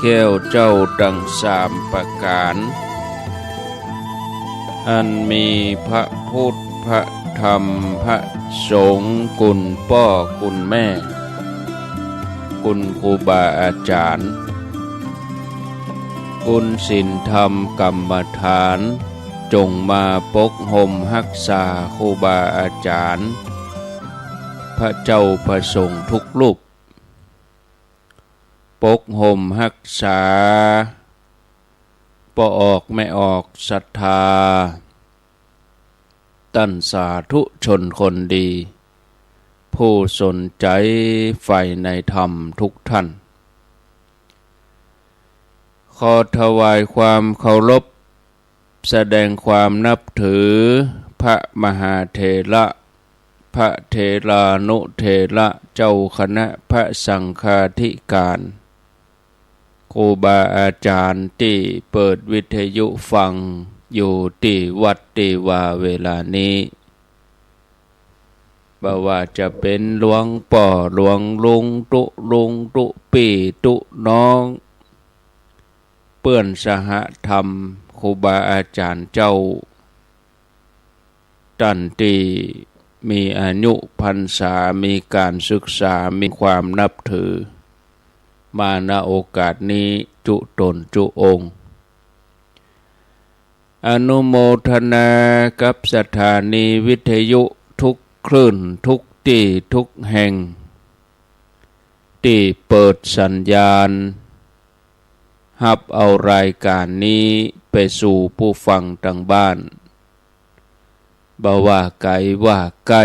แก้วเจ้าดังสามประการอันมีพระพุทธพระธรรมพระสงฆ์กุลพ่อกุลแม่กุลครูบาอาจารย์กุลศีลธรรมกรรมฐานจงมาปกห่มรักษาครูบาอาจารย์พระเจ้าประสงค์ทุกรูปปกห่มรักษาปออกไม่ออกศรัทธาตั้นสาธุชนคนดีผู้สนใจใฝ่ในธรรมทุกท่านขอถวายความเคารพแสดงความนับถือพระมหาเถระพระเถรานุเถระเจ้าคณะพระสังฆาธิการครูบาอาจารย์ที่เปิดวิทยุฟังอยู่ที่วัดที่ว่าเวลานี้บ่ว่าจะเป็นหลวงป่อหลวงลุงตุปีตุน้องเปื้อนสหธรรมครูบาอาจารย์เจ้าตันตีมีอายุพรรษามีการศึกษามีความนับถือมาณโอกาสนี้จุตนจุองค์อนุโมทนากับสถานีวิทยุทุกคลื่นทุกที่ทุกแห่งที่เปิดสัญญาณรับเอารายการนี้ไปสู่ผู้ฟังทางบ้านบ่ว่าไกลว่าใกล้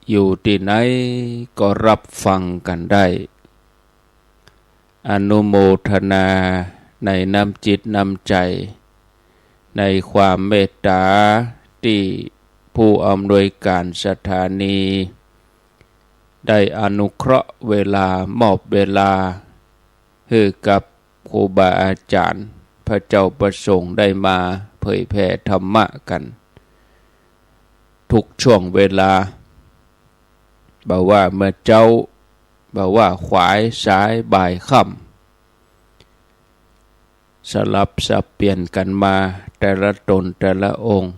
อยู่ที่ไหนก็รับฟังกันได้อนุโมทนาในน้ำจิตน้ำใจในความเมตตาที่ผู้อำนวยการสถานีได้อนุเคราะห์เวลามอบเวลาให้กับครูบาอาจารย์พระเจ้าประสงค์ได้มาเผยแผ่ธรรมะกันทุกช่วงเวลาบ่ว่าเมื่อเจ้าบ่ว่าขวายสายบ่ายค่ำสลับสับเปลี่ยนกันมาแต่ละตนแต่ละองค์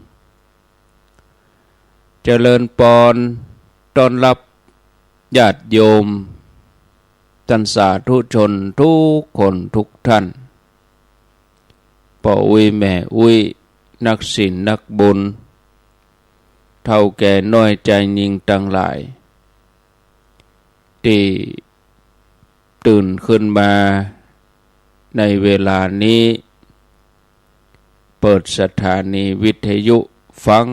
เจริญปอนต้อนรับญาติโยมท่านสาธุชนทุกคนทุกท่านพ่ออุ้ยแม่อุ้ยนักศีลนักบุญเฒ่าแก่น้อยใจยิ่งทั้งหลายที่ตื่นขึ้นมาในเวลานี้เปิดสถานีวิทยุฟัง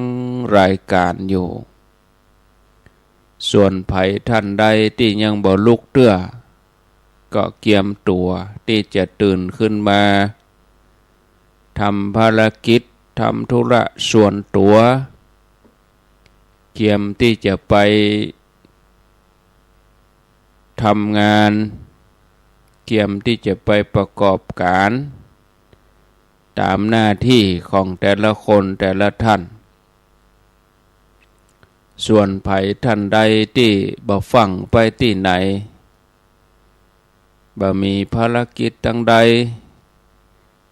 รายการอยู่ส่วนไผท่านใดที่ยังบ่ลุกเตื้อก็เกียมตัวที่จะตื่นขึ้นมาทำภารกิจทำธุระส่วนตัวเกียมที่จะไปทำงานเกียมที่จะไปประกอบการตามหน้าที่ของแต่ละคนแต่ละท่านส่วนไผท่านใดที่บ่ฟังไปที่ไหนบ่มีภารกิจตั้งใด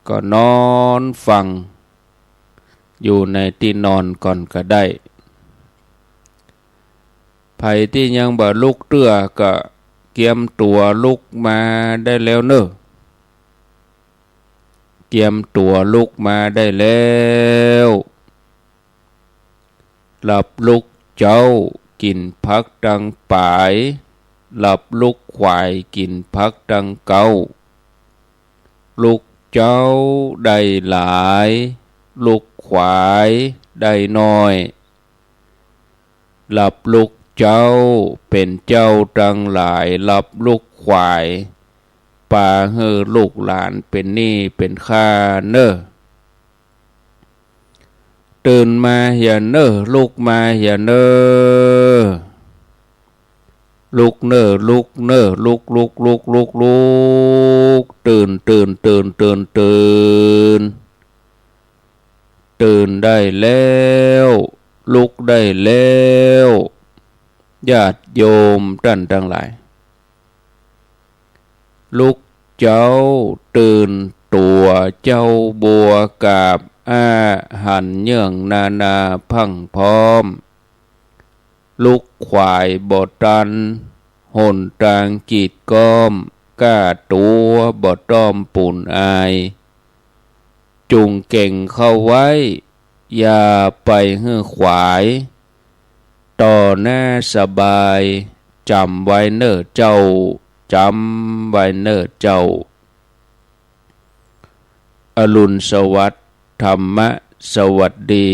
ก็นอนฟังอยู่ในที่นอนก่อนก็ได้ไผที่ยังบ่ลุกเตื้อก็เกียมตัวลุกมาได้แล้วเนอะเกียมตัวลุกมาได้แล้วหลับลุกเจ้ากินพักดังป่ายหลับลุกควายกินพักดังเกาลุกเจ้าได้หลายลุกควายได้น้อยหลับลุกเจ้าเป็นเจ้าดังหลายหลับลุกควายป่าเฮือลูกหลานเป็นหนี้เป็นค่าเนอตื่นมาอย่าเนอลุกมาอย่าเนอลุกเนอลุกเนอลุกตื่นได้แล้วลุกได้แล้วญาติโยมท่านทั้งหลายลุก เจ้าตื่นตัวเจ้าบัวกาบอาหันเยื่องนานาพังพร้อมลุกขวายบ่ตันหนตางกีดก้อมก้าตัวบ่ต้อมปุ่นอายจุงเก่งเข้าไว้อย่าไปเฮือขวายต่อหน้าสบายจำไว้เน้อเจ้าจำไว้เน้อเจ้าอรุณสวัสดิ์ธรรมะสวัสดี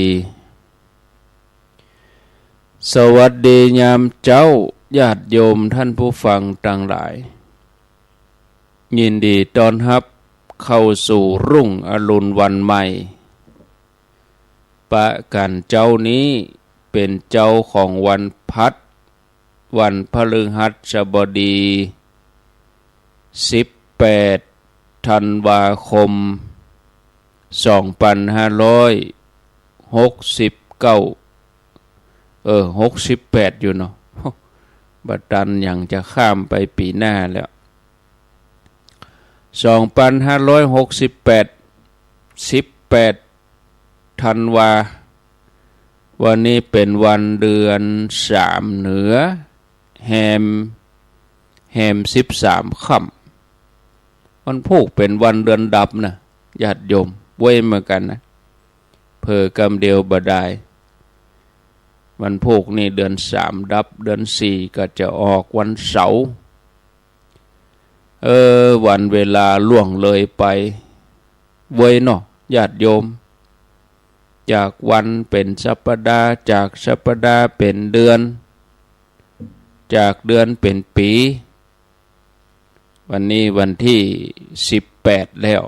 สวัสดียามเจ้าญาติโยมท่านผู้ฟังต่างหลายยินดีต้อนรับเข้าสู่รุ่งอรุณวันใหม่ปะกันเจ้านี้เป็นเจ้าของวันพัดวันพฤหัสบดี18ธันวาคม256968อยู่เนาะบัดตันยังจะข้ามไปปีหน้าแล้ว2568 18ธันวาวันนี้เป็นวันเดือน3เหนือแฮม13ค่ำวันพุธเป็นวันเดือนดับนะญาติโยมเว้ยเหมือนกันนะเผอกำเดียวบ่ได้วันพุธนี่เดือน3ดับเดือน4ก็จะออกวันเสาร์วันเวลาล่วงเลยไปเว้ยเนาะญาติโยมจากวันเป็นสัปดาห์จากสัปดาห์เป็นเดือนจากเดือนเป็นปีวันนี้วันที่18แล้ว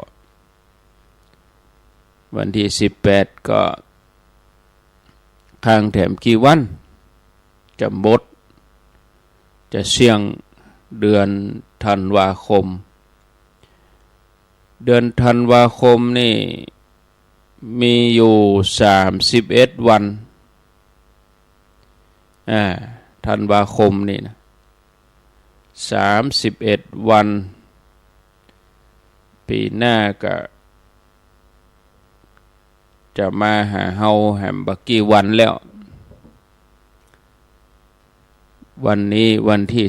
วันที่18ก็ข้างแถมกี่วันจะหมดจะเสี่ยงเดือนธันวาคมเดือนธันวาคมนี่มีอยู่31วันธันวาคมนี่นะ31วันปีหน้าก็จะมาหาเฮาแหมบักกี่วันแล้ววันนี้วันที่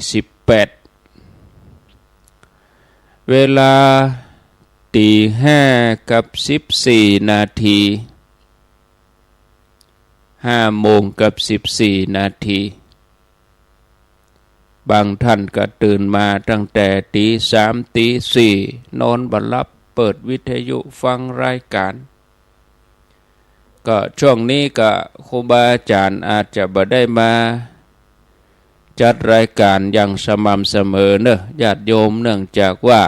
18เวลา5:14 นาที5:14 นาทีบางท่านก็ตื่นมาตั้งแต่3:00 4:00นอนบ่หลับเปิดวิทยุฟังรายการก็ช่วงนี้ก็ครูบาอาจารย์อาจจะบ่ได้มาจัดรายการอย่างสม่ำเสมอเนอะญาติโยมเนื่องจากว่า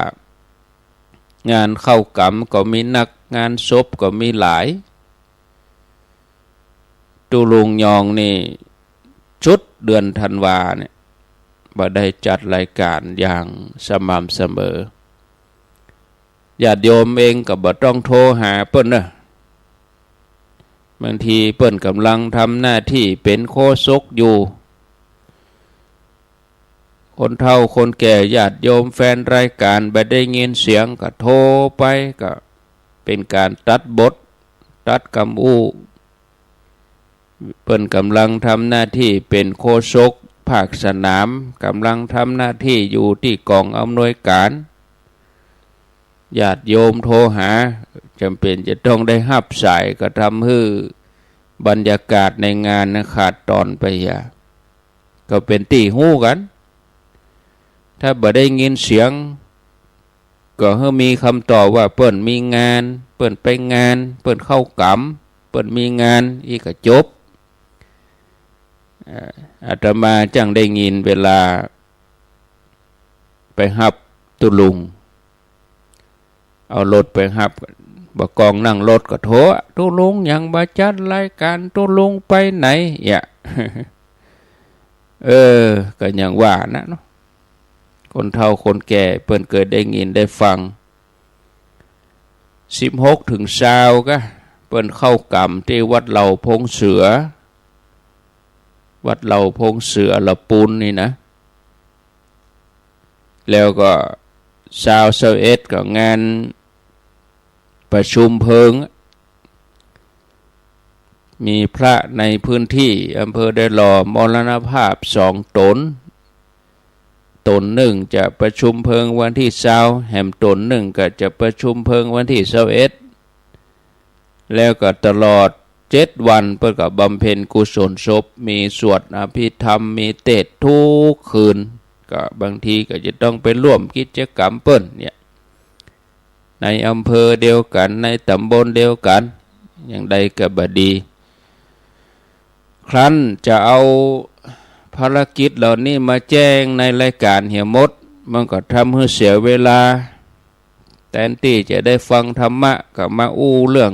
งานเข้ากรรมก็มีนักงานศพก็มีหลายตุลุงยองนี่ชุดเดือนธันวาเนี่ยบ่ได้จัดรายการอย่างสม่ำเสมอญาติโยมเองก็บ่ต้องโทรหาเพิ่นนะบางทีเพิ่นกำลังทำหน้าที่เป็นโฆษกอยู่คนเฒ่าคนแก่ญาติโยมแฟนรายการบ่ได้ยินเสียงก็โทรไปก็เป็นการตัดบทตัดคำอู้เพิ่นกำลังทำหน้าที่เป็นโฆษกภาคสนามกำลังทำหน้าที่อยู่ที่กองอำนวยการญาติโยมโทรหาจำเป็นจะต้องได้รับสายก็ทำให้บรรยากาศในงานขาดตอนไปอย่าก็เป็นตีหู้กันถ้าบ่ได้ยินเสียงก็ให้มีคำตอบว่าเปิ้นมีงานเปิ้นไปงานเปิ้นเข้ากรรมเปิ้นมีงานอีกก็จบอาตมาจังได้ยินเวลาไปหับตุลุงเอารถไปหับบ่กองนั่งรถก็โทรตุลุงยังบ่จัดรายการตุลุงไปไหนอย่าก็ยังว่านะเนาะคนเฒ่าคนแก่เพิ่นเกิดได้ยินได้ฟัง16ถึง20ก็เปิ้นเข้ากรรมที่วัดเหล่าพงเสือวัดเหล่าพงเสือละปูนนี่นะแล้วก็ 21ก็งานประชุมเพลิงมีพระในพื้นที่อำเภอได้หล่อมรณภาพ2 ตนหนึ่งจะประชุมเพลิงวันที่20แหมตนหนึ่งก็จะประชุมเพลิงวันที่21แล้วก็ตลอด7 วันเพื่อกับบำเพ็ญกุศลศพมีสวดอภิธรรมมีเทศน์ทุกคืนก็บางทีก็จะต้องไปร่วมกิจกรรมเปิ้นเนี่ยในอำเภอเดียวกันในตำบลเดียวกันอย่างใดก็บ่ดีครั้นจะเอาภารกิจเหล่านี้มาแจ้งในรายการเหี่ยมดมันก็ทำให้เสียเวลาแทนที่จะได้ฟังธรรมะก็มาอู้เรื่อง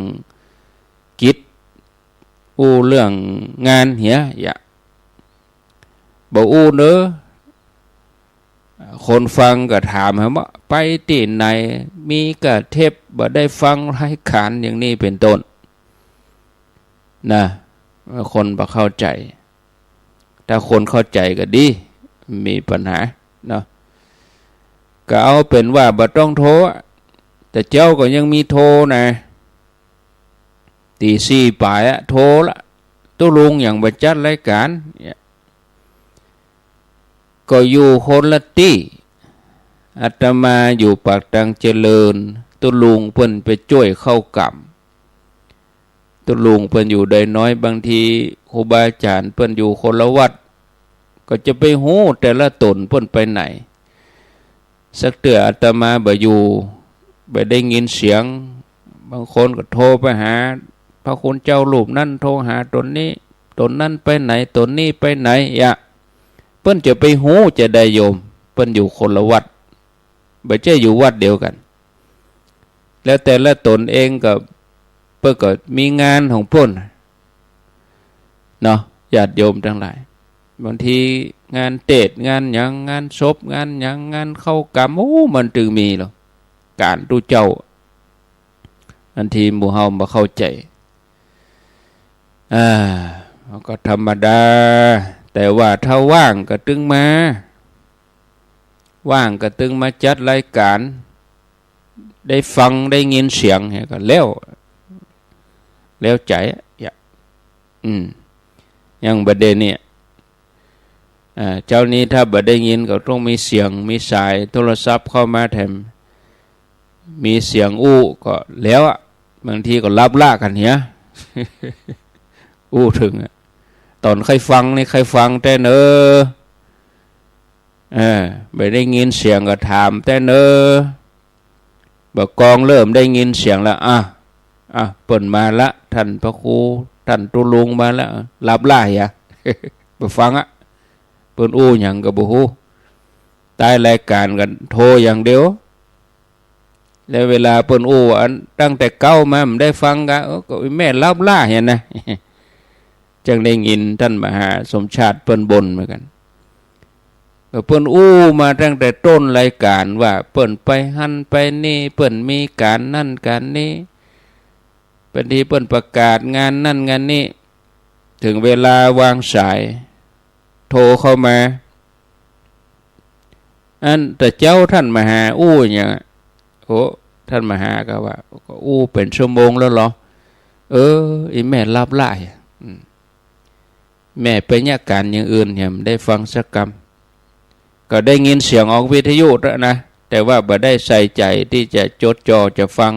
กิจอู้เรื่องงานเหี่ยอย่าบ่อู้เนอะคนฟังก็ถามว่าไปที่ไหนมีกระเทปบ่ได้ฟังรายการอย่างนี้เป็นต้นนะคนบ่เข้าใจถ้าคนเข้าใจก็ดีมีปัญหาเนาะก็เอาเป็นว่าบ่ต้องโทรแต่เจ้าก็ยังมีโทรนะตี4ป่ายโทรละตู้ลุงอย่างบ่จัดรายการก็อยู่คนละที่อาตมาอยู่ปากตังเจริญตู้ลุงเพิ่นไปช่วยเข้ากรรมตู้ลุงเพิ่นอยู่ได้น้อยบางทีครูบาอาจารย์เพิ่นอยู่คนละวัดก็จะไปฮู้แต่ละตนเพิ่นไปไหนสักเตืออาตมาบ่อยู่บ่ได้ยินเสียงบางคนก็โทรไปหาพระคุณเจ้ารูปนั้นโทรหาตนนี้ตนนั้นไปไหนตนนี้ไปไหนอย่าเพิ่นจะไปฮู้จะได้โยมเพิ่นอยู่คนละวัดบ่ใช่อยู่วัดเดียวกันแล้วแต่ละตนเองก็เพิ่นก็มีงานของเพิ่นเนาะญาติโยมทั้งหลายบางทีงานเทศน์งานหยังงานศพงานหยังงานเข้ากรรมมันจึงมีหรอกการตุเจ้าอันทีหมู่เฮาบ่เข้าใจก็ธรรมดาแต่ว่าถ้าว่างก็ตึงมาจัดรายการได้ฟังได้ยินเสียงก็แล้วใจอย่างประเด็นเนี่ยเจ้านี้ถ้าบ่ได้ยินก็ต้องมีเสียงมีสายโทรศัพท์เข้ามาแถมมีเสียงอู้ก็แล้วบางทีก็รับล่ากันเหี้ย อู้ถึงตอนใครฟังนี่ใครฟังแต่เนไม่ได้ยินเสียงก็ถามแต่เนบ่กองเริ่มได้ยินเสียงแล้วเปิ่นมาละท่านพระครูท่านตุลุงมาแล้วรับล่าอย่า ไปฟังเปิ่นอู้หยังก็บ่ฮู้ใต้รายการกันโทรอย่างเดียวแล้วเวลาเปิ่นอู้ตั้งแต่เก้ามาไม่ได้ฟังก็แม่รับล่าเห็นนะ จังได้ยินท่านมหาสมชาติเปิ้นบนเหมือนกันเปิ้นอู้มาตั้งแต่ต้นรายการว่าเปิ้นไปหันไปนี่เปิ้นมีการนั่นการนี้เป็นที่เปิ้นประกาศงานนั่นงานนี้ถึงเวลาวางสายโทรเข้ามาแต่เจ้าท่านมหาอู้อย่างท่านมหาก็ว่าอู้เป็นชั่วโมงแล้วเหรออีแม่รับไล่แม่ไปเนี่ยการอย่างอื่นเนี่ยได้ฟังสักคำก็ได้ยินเสียงออกวิทยุแล้วนะแต่ว่าบ่ได้ใส่ใจที่จะจดจ่อจะฟัง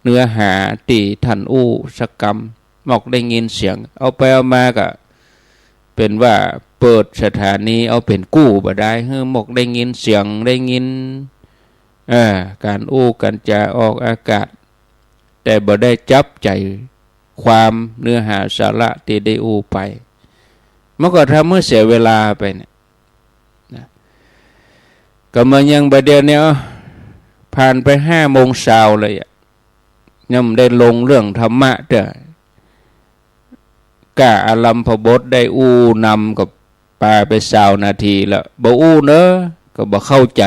เนื้อหาที่ท่านอู้สักคำหมอกได้ยินเสียงเอาไปเอามาก็เป็นว่าเปิดสถานีเอาเป็นกู้บ่ได้หมอกได้ยินเสียงได้ยินการอู้กันจะออกอากาศแต่บ่ได้จับใจความเนื้อหาสาระที่ได้อู้ไปมันก็ทำให้เสียเวลาไปเนี่ยก็มายังประเดี๋ยวนี้ผ่านไป5 โมงเช้าเลยยังได้ลงเรื่องธรรมะเด้อกะอารัมพบทได้อู้นำกับปาไป20 นาทีแล้วบ่อู้เนอะก็บ่เข้าใจ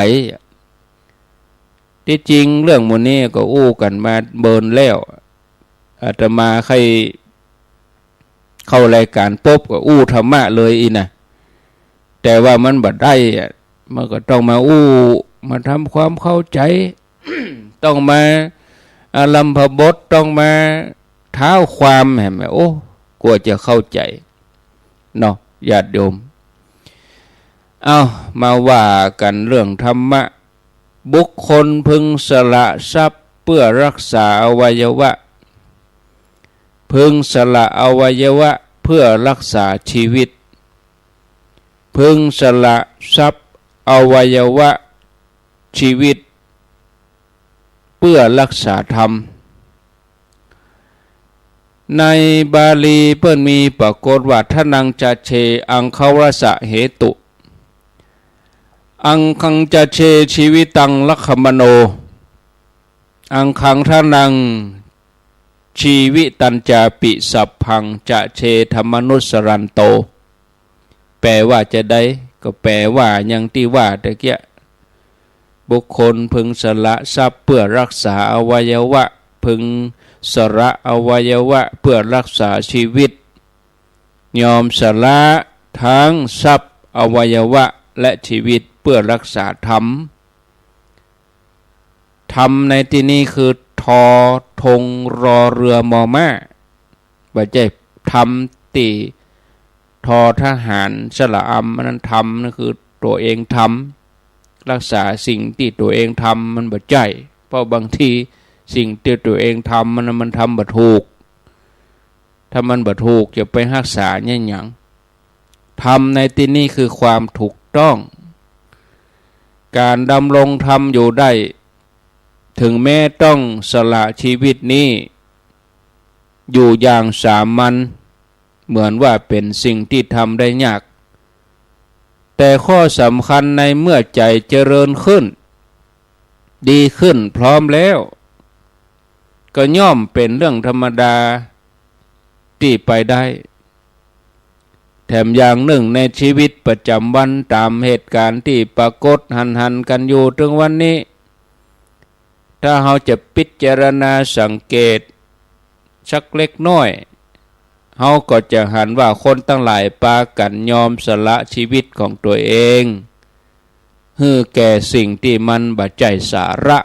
ที่จริงเรื่องหมู่นี้ก็อู้กันมาเบินแล้วอาตมาใครเข้ารายการปุ๊บก็อู้ธรรมะเลยนะแต่ว่ามันบัดได้มันก็ต้องมาอู้ มาทำความเข้าใจ ต้องมาอารัมภบทต้องมาเท้าความเห็นไหมโอ้กลัวจะเข้าใจเนาะญาติโยมเอามาว่ากันเรื่องธรรมะบุคคลพึงสละทรัพย์เพื่อรักษาอวัยวะพึงสละอวัยวะเพื่อรักษาชีวิตพึงสละทรัพย์อวัยวะชีวิตเพื่อรักษาธรรมในบาลีเพิ่นมีปรากฏว่าทนังจะเชอังคาวรสะเหตุอังคังจะเชชีวิตังลัคขมโนอังคังทนังชีวิตัญจาปิสัพพังจะเชธรรมนุสรันโตแปลว่าจะได้ก็แปลว่าอย่างที่ว่าตะเกียบุคคลพึงสละทรัพย์เพื่อรักษาอวัยวะพึงสละอวัยวะเพื่อรักษาชีวิตยอมสละทั้งทรัพย์อวัยวะและชีวิตเพื่อรักษาธรรมธรรมในที่นี้คือทอธงรอเรือมอม้าบ่ใช่ธรรมตีทอทหารสละอัมนั้นธรรมนั่นคือตัวเองทำรักษาสิ่งที่ตัวเองทำมันบ่ใช่เพราะบางทีสิ่งที่ตัวเองทำมันทำบ่ถูกถ้ามันบ่ถูกจะไปรักษาเนี่ยหยังธรรมในที่นี้คือความถูกต้องการดำรงธรรมอยู่ได้ถึงแม้ต้องสละชีวิตนี้อยู่อย่างสามัญเหมือนว่าเป็นสิ่งที่ทำได้ยากแต่ข้อสำคัญในเมื่อใจเจริญขึ้นดีขึ้นพร้อมแล้วก็ย่อมเป็นเรื่องธรรมดาที่ไปได้แถมอย่างหนึ่งในชีวิตประจำวันตามเหตุการณ์ที่ปรากฏหันกันอยู่ถึงวันนี้ถ้าเราจะพิจารณาสังเกตสักเล็กน้อยเราก็จะหันว่าคนตั้งหลายปากันยอมสละชีวิตของตัวเองให้แก่สิ่งที่มันบ่ใจสาระ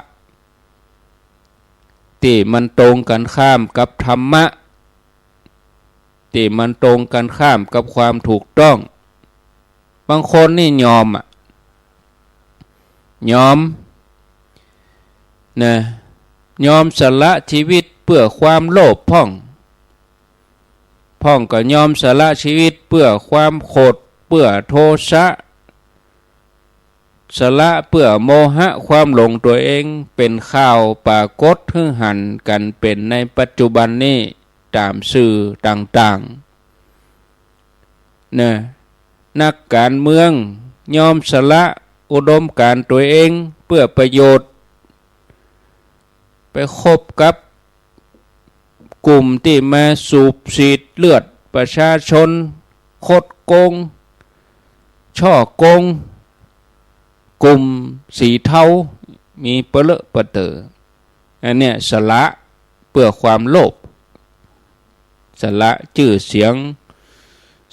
ที่มันตรงกันข้ามกับธรรมะที่มันตรงกันข้ามกับความถูกต้องบางคนนี่ยอมนะยอมสละชีวิตเพื่อความโลภพ่องก็ยอมสละชีวิตเพื่อความโกรธเพื่อโทสะสละเพื่อโมหะความหลงตัวเองเป็นข่าวปรากฏฮึ่งหันกันเป็นในปัจจุบันนี้ตามสื่อต่างๆนะนักการเมืองยอมสละอุดมการณ์ตัวเองเพื่อประโยชน์ไปคบกับกลุ่มที่มาสูบฉีดเลือดประชาชนคดโกงช่อโกงกลุ่มสีเทามีเปลือกเปเตออันเนี้ยสละเพื่อความโลภสละชื่อเสียง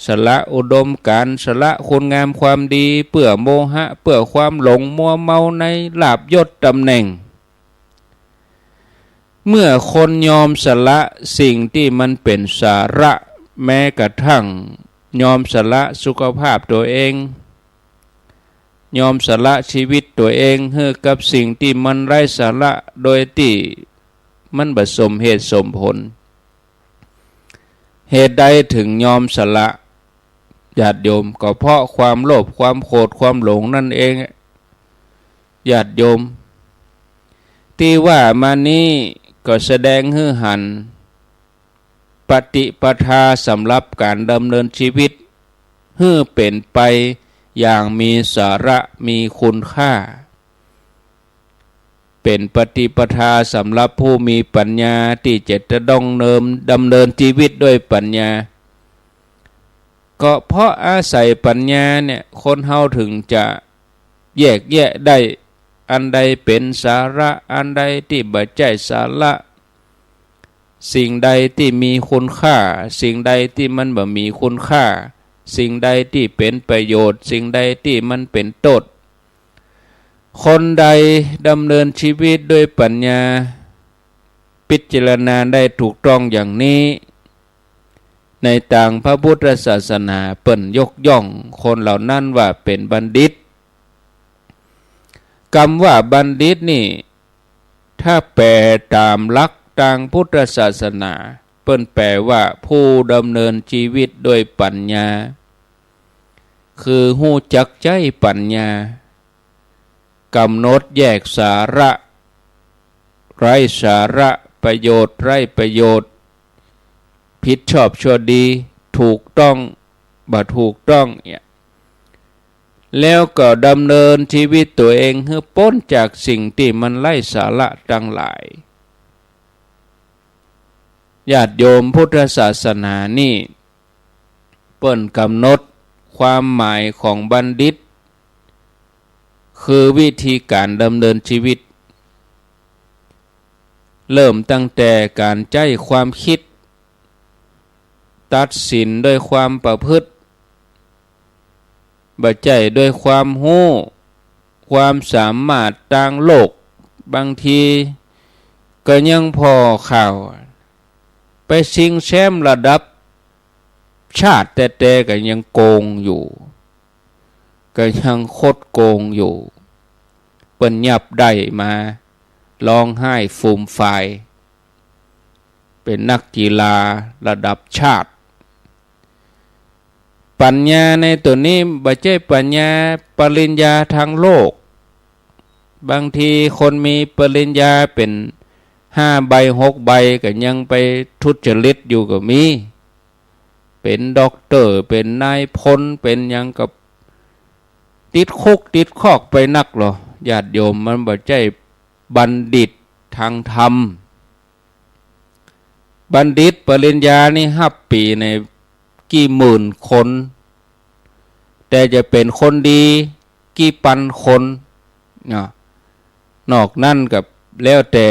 สละอุดมการณ์สละคุณงามความดีเพื่อโมหะเพื่อความหลงมัวเมาในลาภยศตำแหน่งเมื่อคนยอมสละสิ่งที่มันเป็นสาระแม้กระทั่งยอมสละสุขภาพตัวเองยอมสละชีวิตตัวเองให้กับสิ่งที่มันไร้สาระโดยที่มันบ่สมเหตุสมผลเหตุใดถึงยอมสละญาติโยมก็เพราะความโลภความโกรธความหลงนั่นเองญาติโยมที่ว่ามานี้ก็แสดงให้หันปฏิปทาสำหรับการดำเนินชีวิตให้เป็นไปอย่างมีสาระมีคุณค่าเป็นปฏิปทาสำหรับผู้มีปัญญาที่จะดำเนินชีวิตด้วยปัญญาก็เพราะอาศัยปัญญาเนี่ยคนเฮาถึงจะแยกแยะได้อันใดเป็นสาระอันใดที่บ่ใช่สาระสิ่งใดที่มีคุณค่าสิ่งใดที่มันบ่มีคุณค่าสิ่งใดที่เป็นประโยชน์สิ่งใดที่มันเป็นโทษ คนใดดำเนินชีวิตด้วยปัญญาพิจารณาได้ถูกต้องอย่างนี้ในต่างพระพุทธศาสนาเปิ้นยกย่องคนเหล่านั้นว่าเป็นบัณฑิตคำว่าบัณฑิตนี่ถ้าแปลตามหลักทางพุทธศาสนาเปิ้นแปลว่าผู้ดำเนินชีวิตด้วยปัญญาคือหู้จักใจปัญญากำหนดแยกสาระไร้สาระประโยชน์ไร้ประโยชน์ผิดชอบชั่วดีถูกต้องบ่ถูกต้องเนี่ยแล้วก็ดำเนินชีวิตตัวเองให้พ้นจากสิ่งที่มันไร้สาระทั้งหลายญาติโยมพุทธศาสนานี่เปิ้นกำหนดความหมายของบัณฑิตคือวิธีการดำเนินชีวิตเริ่มตั้งแต่การใช้ความคิดตัดสินด้วยความประพฤติบ่ใช่ด้วยความรู้ความสามารถทางโลกบางทีก็ยังพอข่าวไปชิงแชมป์ระดับชาติแต่ก็ยังโกงอยู่ก็ยังโคตรโกงอยู่เปิ้นยับได้มาร้องไห้ฟูมฟายเป็นนักกีฬาระดับชาติปัญญาในตัวนี้บ่ใช่ปัญญาปริญญาทางโลกบางทีคนมีปริญญาเป็น5 ใบ 6 ใบก็ยังไปทุจริตอยู่ก็มีเป็นด็อกเตอร์เป็นนายพลเป็นยังกับติดคุกติดคอกไปนักหรอญาติโยมมันบ่ใช่บัณฑิตทางธรรมบัณฑิตปริญญานี่5 ปีในกี่หมื่นคนแต่จะเป็นคนดีกี่พันคนนอกนั่นกับแล้วแต่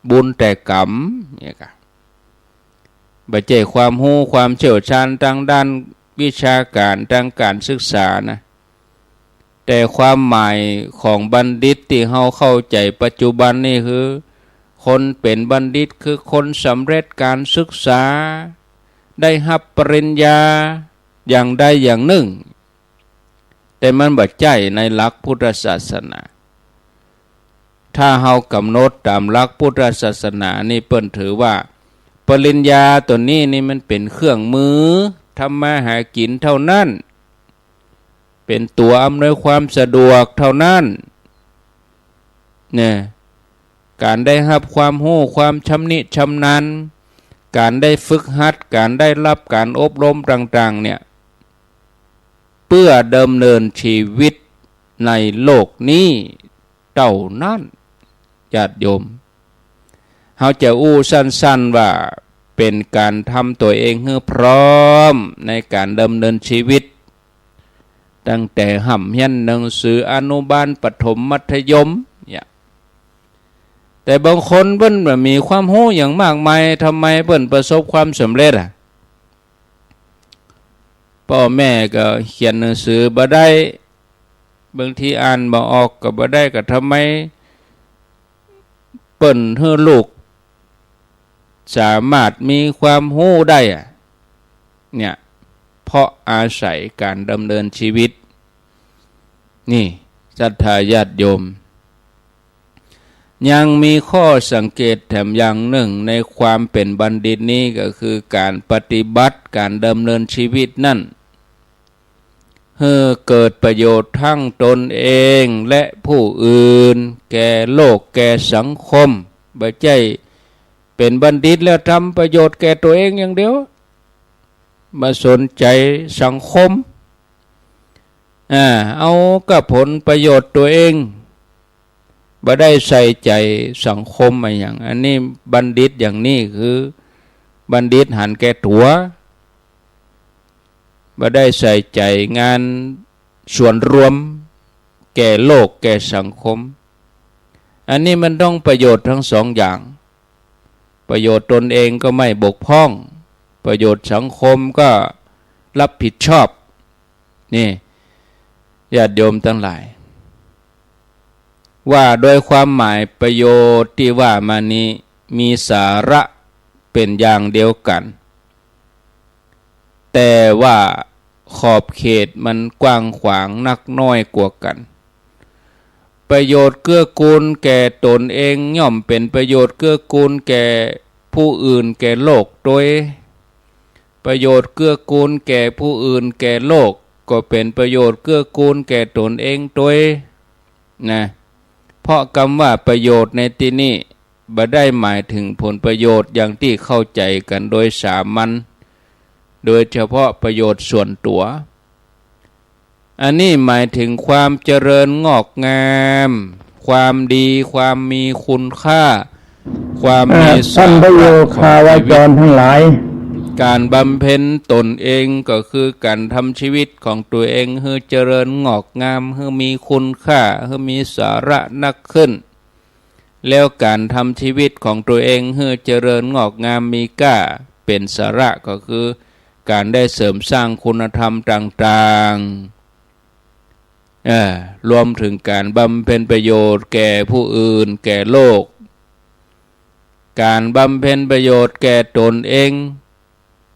บุญแต่กรรมเนี่ยครับบ่ใช่ความรู้ความเชี่ยวชาญทางด้านวิชาการทางการศึกษานะแต่ความหมายของบัณฑิตที่เฮาเข้าใจปัจจุบันนี่คือคนเป็นบัณฑิตคือคนสำเร็จการศึกษาได้รับปริญญาอย่างใดอย่างหนึ่งแต่มันบ่ใช่ในหลักพุทธศาสนาถ้าเฮากำหนดตามหลักพุทธศาสนานี่เปิ้นถือว่าปริญญาตัวนี้นี่มันเป็นเครื่องมือทำมาหากินเท่านั้นเป็นตัวอำนวยความสะดวกเท่านั้นเนี่ยการได้รับความรู้ความชำนิชำนาญการได้ฝึกหัดการได้รับการอบรมต่างๆเนี่ยเพื่อดำเนินชีวิตในโลกนี้เท่านั้นญาติโยมเขาจะอู้สั้นๆว่าเป็นการทำตัวเองให้พร้อมในการดำเนินชีวิตตั้งแต่ห่ำเฮียนหนังสืออนุบาลประถมมัธยมเนี่ยแต่บางคนเพิ่นมีความรู้อย่างมากมายทำไมเพิ่นประสบความสำเร็จพ่อแม่ก็เขียนหนังสือบ่ได้บางทีอ่านบ่ออกก็บ่ได้ก็ทำไมเปิ้นให้ลูกสามารถมีความรู้ได้เนี่ยเพราะอาศัยการดำเนินชีวิตนี่ศรัทธาญาติโยมยังมีข้อสังเกตแถมอย่างหนึ่งในความเป็นบัณฑิตนี้ก็คือการปฏิบัติการดำเนินชีวิตนั่นให้เกิดประโยชน์ทั้งตนเองและผู้อื่นแก่โลกแก่สังคมบ่ใช่เป็นบัณฑิตแล้วทำประโยชน์แก่ตัวเองอย่างเดียวมาสนใจสังคมเอากับผลประโยชน์ตัวเองบ่ได้ใส่ใจสังคมอะไรอย่างอันนี้บัณฑิตอย่างนี้คือบัณฑิตหันแก่ตัวบ่ได้ใส่ใจงานส่วนรวมแก่โลกแก่สังคมอันนี้มันต้องประโยชน์ทั้งสองอย่างประโยชน์ตนเองก็ไม่บกพร่องประโยชน์สังคมก็รับผิดชอบนี่ญาติโยมทั้งหลาย ว่าโดยความหมายประโยชน์ที่ว่ามานี้มีสาระเป็นอย่างเดียวกันแต่ว่าขอบเขตมันกว้างขวางนักน้อยกว่ากันประโยชน์เกื้อกูลแก่ตนเองย่อมเป็นประโยชน์เกื้อกูลแก่ผู้อื่นแก่โลกโดยประโยชน์เกื้อกูลแก่ผู้อื่นแก่โลกก็เป็นประโยชน์เกื้อกูลแก่ตนเองโดยนะเพราะคำว่าประโยชน์ในที่นี้บ่ได้หมายถึงผลประโยชน์อย่างที่เข้าใจกันโดยสามัญโดยเฉพาะประโยชน์ส่วนตัวอันนี้หมายถึงความเจริญงอกงามความดีความมีคุณค่าความมีสาระของชีวิตทั้งหลายการบำเพ็ญตนเองก็คือการทำชีวิตของตัวเองให้เจริญงอกงามให้มีคุณค่าให้มีสาระนักขึ้นแล้วการทำชีวิตของตัวเองให้เจริญงอกงามมีค่าเป็นสาระก็คือการได้เสริมสร้างคุณธรรมต่างๆรวมถึงการบำเพ็ญประโยชน์แก่ผู้อื่นแก่โลกการบำเพ็ญประโยชน์แก่ตนเอง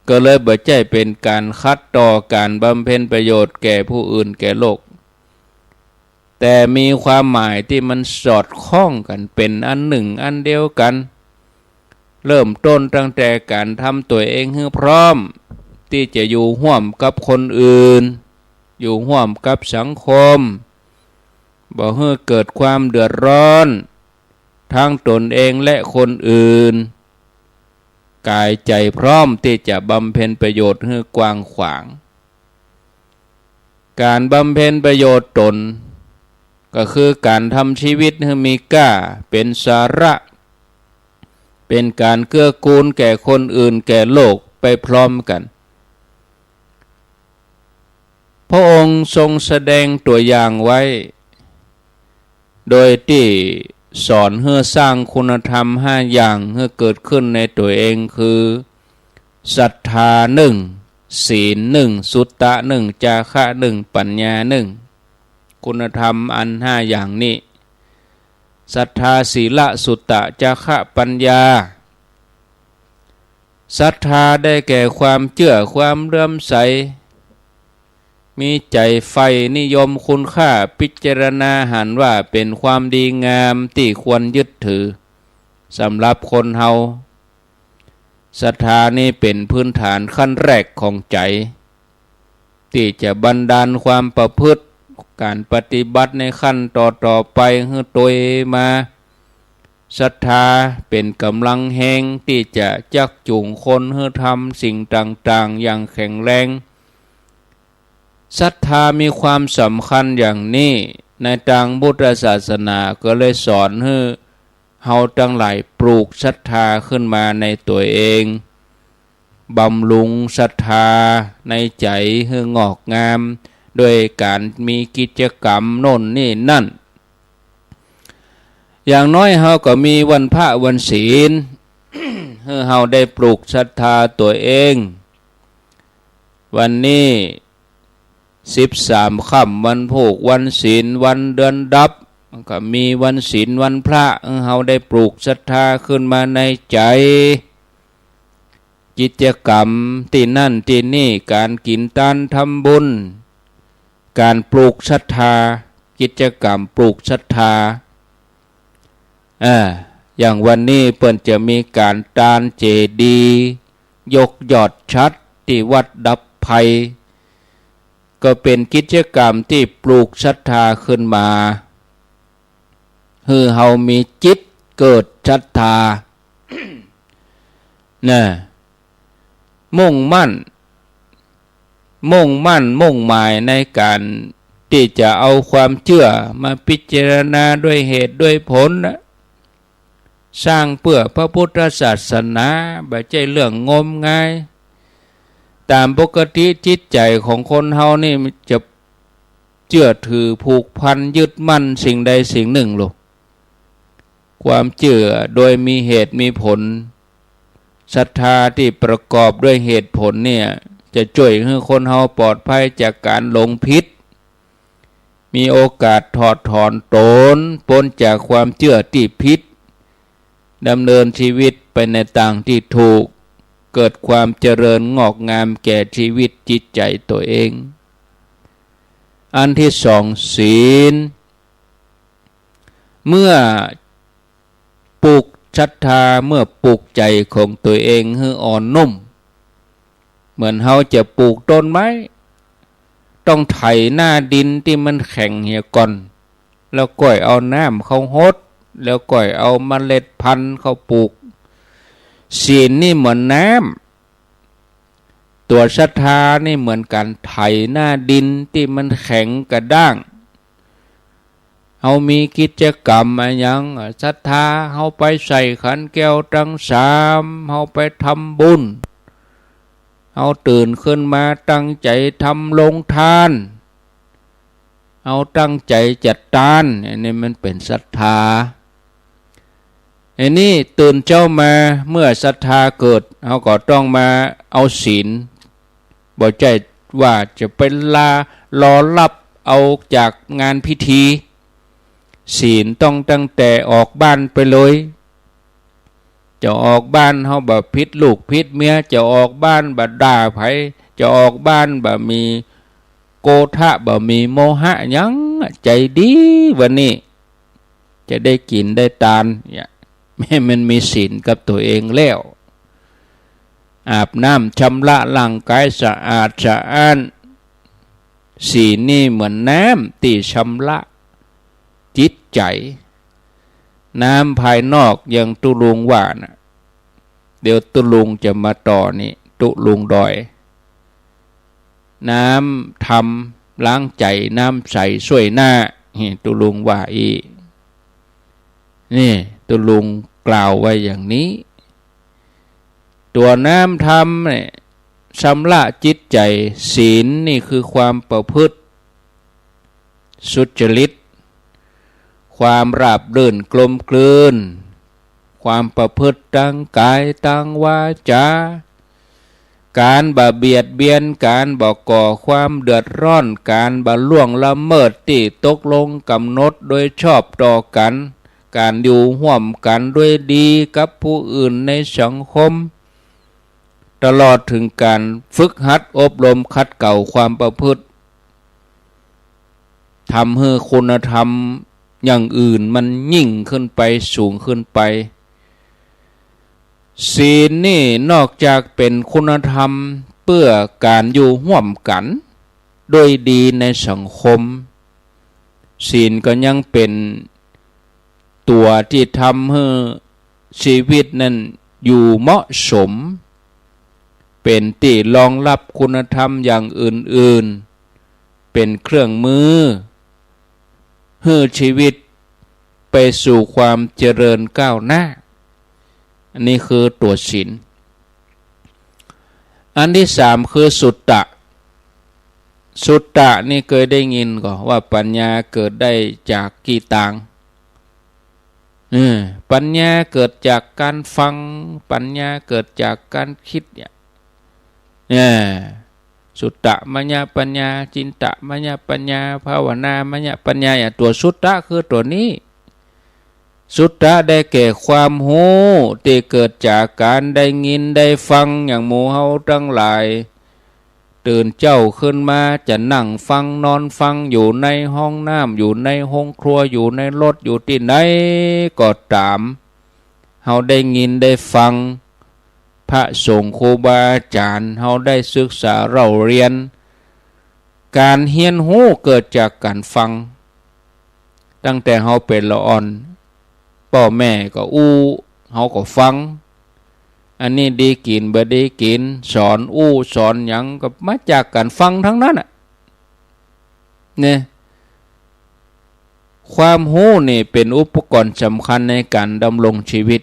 ก็เลยบ่ใช่เป็นการคัดต่อการบำเพ็ญประโยชน์แก่ผู้อื่นแก่โลกแต่มีความหมายที่มันสอดคล้องกันเป็นอันหนึ่งอันเดียวกันเริ่มต้นตั้งแต่การทำตัวเองให้พร้อมที่จะอยู่ร่วมกับคนอื่นอยู่ร่วมกับสังคมบ่ให้เกิดความเดือดร้อนทั้งตนเองและคนอื่นกายใจพร้อมที่จะบำเพ็ญประโยชน์ให้กว้างขวางการบำเพ็ญประโยชน์ตนก็คือการทำชีวิตให้มีค่าเป็นสาระเป็นการเกื้อกูลแก่คนอื่นแก่โลกไปพร้อมกันพระองค์ทรงแสดงตัวอย่างไว้โดยที่สอนให้สร้างคุณธรรม5อย่างให้เกิดขึ้นในตัวเองคือศรัทธา1ศีล1สุตตะ1จาคะ1ปัญญา1คุณธรรมอัน5อย่างนี้ศรัทธาศีลสุตตะจาคะปัญญาศรัทธาได้แก่ความเชื่อความเลื่อมใสมีใจใฝ่นิยมคุณค่าพิจารณาหันว่าเป็นความดีงามที่ควรยึดถือสำหรับคนเฮาศรัทธานี่เป็นพื้นฐานขั้นแรกของใจที่จะบันดาลความประพฤติการปฏิบัติในขั้นต่อไปให้ตัวมาศรัทธาเป็นกำลังแห่งที่จะจักจูงคนให้ทำสิ่งต่างๆอย่างแข็งแรงศรัทธามีความสำคัญอย่างนี้ในทางพุทธศาสนาก็เลยสอนให้เฮาทั้งหลายปลูกศรัทธาขึ้นมาในตัวเองบำรุงศรัทธาในใจให้งอกงามด้วยการมีกิจกรรมโน่นนี่นั่นอย่างน้อยเฮาก็มีวันพระวันศีล ให้เฮาได้ปลูกศรัทธาตัวเองวันนี้13 ค่ำวันผูกวันศีลวันเดือนดับก็มีวันศีลวันพระเฮาได้ปลูกศรัทธาขึ้นมาในใจกิจกรรมที่นั่นที่นี่การกินทานทำบุญการปลูกศรัทธากิจกรรมปลูกศรัทธาอย่างวันนี้เพิ่นจะมีการตานเจดีย์ยกยอดชัดที่วัดดับภัยก็เป็นกิจกรรมที่ปลูกศรัทธาขึ้นมาให้เฮามีจิตเกิดศรัทธา มุ่งมั่นมุ่งหมายในการที่จะเอาความเชื่อมาพิจารณาด้วยเหตุด้วยผลสร้างเพื่อพระพุทธศาสนาบ่ใช่เรื่องงมงายตามปกติจิตใจของคนเฮานี่จะเชื่อถือผูกพันยึดมั่นสิ่งใดสิ่งหนึ่งลูกความเชื่อโดยมีเหตุมีผลศรัทธาที่ประกอบด้วยเหตุผลเนี่ยจะช่วยให้คนเฮาปลอดภัยจากการหลงผิด มีโอกาสถอดถอนตนพ้นจากความเชื่อที่ผิดดำเนินชีวิตไปในทางที่ถูกเกิดความเจริญงอกงามแก่ชีวิตจิตใจตัวเองอันที่สองศีลเมื่อปลูกศรัทธาเมื่อปลูกใจของตัวเองให้อ่อนนุ่มเหมือนเราจะปลูกต้นไม้ต้องไถหน้าดินที่มันแข็งเหี่ยก่อนแล้วก่อยเอาน้ำเข้าหดแล้วก่อยเอาเมล็ดพันธุ์เข้าปลูกศีลนี่เหมือนน้ำตัวศรัทธานี่เหมือนการไถหน้าดินที่มันแข็งกระด้างเฮามีกิจกรรมอะไรอย่างศรัทธาเฮาไปใส่ขันแก้วตั้งสามเฮาไปทำบุญเฮาตื่นขึ้นมาตั้งใจทำโรงทานเฮาตั้งใจจัดทานอันนี้มันเป็นศรัทธาอันนี้ตื่นเจ้ามาเมื่อศรัทธาเกิดเฮาก็ต้องมาเอาศีลบ่ใจว่าจะเป็นลารอรับเอาจากงานพิธีศีลต้องตั้งแต่ออกบ้านไปเลยจะออกบ้านเฮาบ่ผิดลูกผิดเมียจะออกบ้านบ่ด่าไผจะออกบ้านบ่มีโกทะบ่มีโมหะหยังใจดีวันนี้จะได้กินได้ทานเนี่ยแม่มันมีศีลกับตัวเองแล้วอาบน้ำชำระร่างกายสะอาดสะอ้านศีลนี่เหมือนน้ำที่ชำระจิตใจน้ำภายนอกอย่างตุลุงว่านะเดี๋ยวตุลุงจะมาต่อนี่ตุลุงดอยน้ำทำล้างใจน้ำใสช่วยหน้าตุลุงว่าอีนี่ตุลุงกล่าวไว้อย่างนี้ตัวน้ำทำเนี่ยชำระจิตใจศีลนี่คือความประพฤติสุจริตความราบรื่นกลมกลืนความประพฤติทางกายทางวาจาการบ่เบียดเบียนการบ่ก่อความเดือดร้อนการบ่ล่วงละเมิดที่ตกลงกำหนดโดยชอบต่อกันการอยู่ร่วมกันด้วยดีกับผู้อื่นในสังคมตลอดถึงการฝึกหัดอบรมขัดเกลาความประพฤติทำให้คุณธรรมอย่างอื่นมันยิ่งขึ้นไปสูงขึ้นไปศีลนี่นอกจากเป็นคุณธรรมเพื่อการอยู่ร่วมกันโดยดีในสังคมศีลก็ยังเป็นตัวที่ทำให้ชีวิตนั้นอยู่เหมาะสมเป็นที่รองรับคุณธรรมอย่างอื่นๆเป็นเครื่องมือให้ชีวิตไปสู่ความเจริญก้าวหน้าอันนี้คือตัวศีลอันที่สามคือสุตตะสุตตะนี่เคยได้ยินก่อนว่าปัญญาเกิดได้จากกี่ต่างปัญญาเกิดจากการฟังปัญญาเกิดจากการคิดเนี่ยสุตตะมัญญปัญญาจินตะมัญญปัญญาภาวนามัญญปัญญาอย่างตัวสุตตะคือตัวนี้สุตตะได้แก่ความรู้ที่เกิดจากการได้ยินได้ฟังอย่างหมู่เฮาทั้งหลายตื่นเจ้าขึ้นมาจะนั่งฟังนอนฟังอยู่ในห้องน้ำอยู่ในห้องครัวอยู่ในรถอยู่ที่ไหนก็ตามเฮาได้ยินได้ฟังพระสงฆ์ครูบาอาจารย์เฮาได้ศึกษาเราเรียนการเรียนรู้เกิดจากการฟังตั้งแต่เฮาเป็นละอ่อนพ่อแม่ก็เฮาก็ฟังอันนี้ดีกินบ่ดีกินสอนสอนหยังก็มาจากการฟังทั้งนั้นเนี่ยความรู้นี่เป็นอุปกรณ์สำคัญในการดำรงชีวิต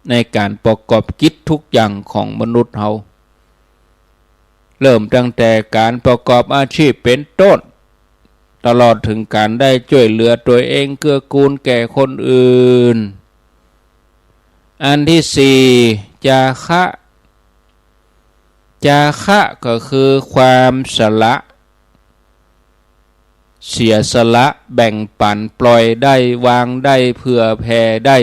ในการประกอบกิจทุกอย่างของมนุษย์เฮาเริ่มตั้งแต่การประกอบอาชีพเป็นต้นตลอดถึงการได้ช่วยเหลือตัวเองเกื้อกูลแก่คนอื่นอันที่สี่จาคะก็คือความสละ เสียสละแบ่งปันปล่อยได้วางได้เผื่อแผ่ได้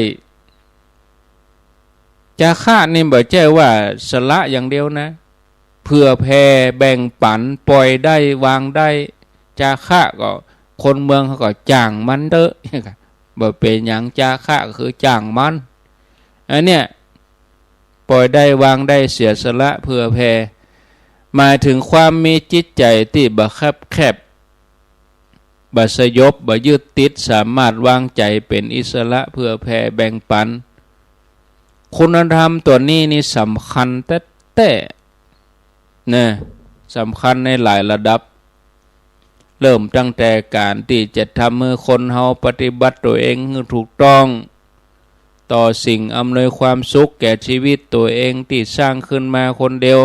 จาคะนี่บ่ใช่ว่าสละอย่างเดียวนะเผื่อแผ่แบ่งปันปล่อยได้วางได้จาคะก็คนเมืองเขาก็จ้างมันเด้อบ่เป็นหยังจาคะก็คือจ้างมันอันเนี้ยปล่อยได้วางได้เสียสละเผื่อแผ่หมายถึงความมีจิตใจที่บ่คับแคบบ่สยบบ่ยึดติดสามารถวางใจเป็นอิสระเผื่อแผ่แบ่งปันคุณธรรมตัวนี้นี่สำคัญแต่นะสำคัญในหลายระดับเริ่มตั้งแต่การที่จะทำให้คนเฮาปฏิบัติตัวเองให้ถูกต้องต่อสิ่งอำนวยความสุขแก่ชีวิตตัวเองที่สร้างขึ้นมาคนเดียว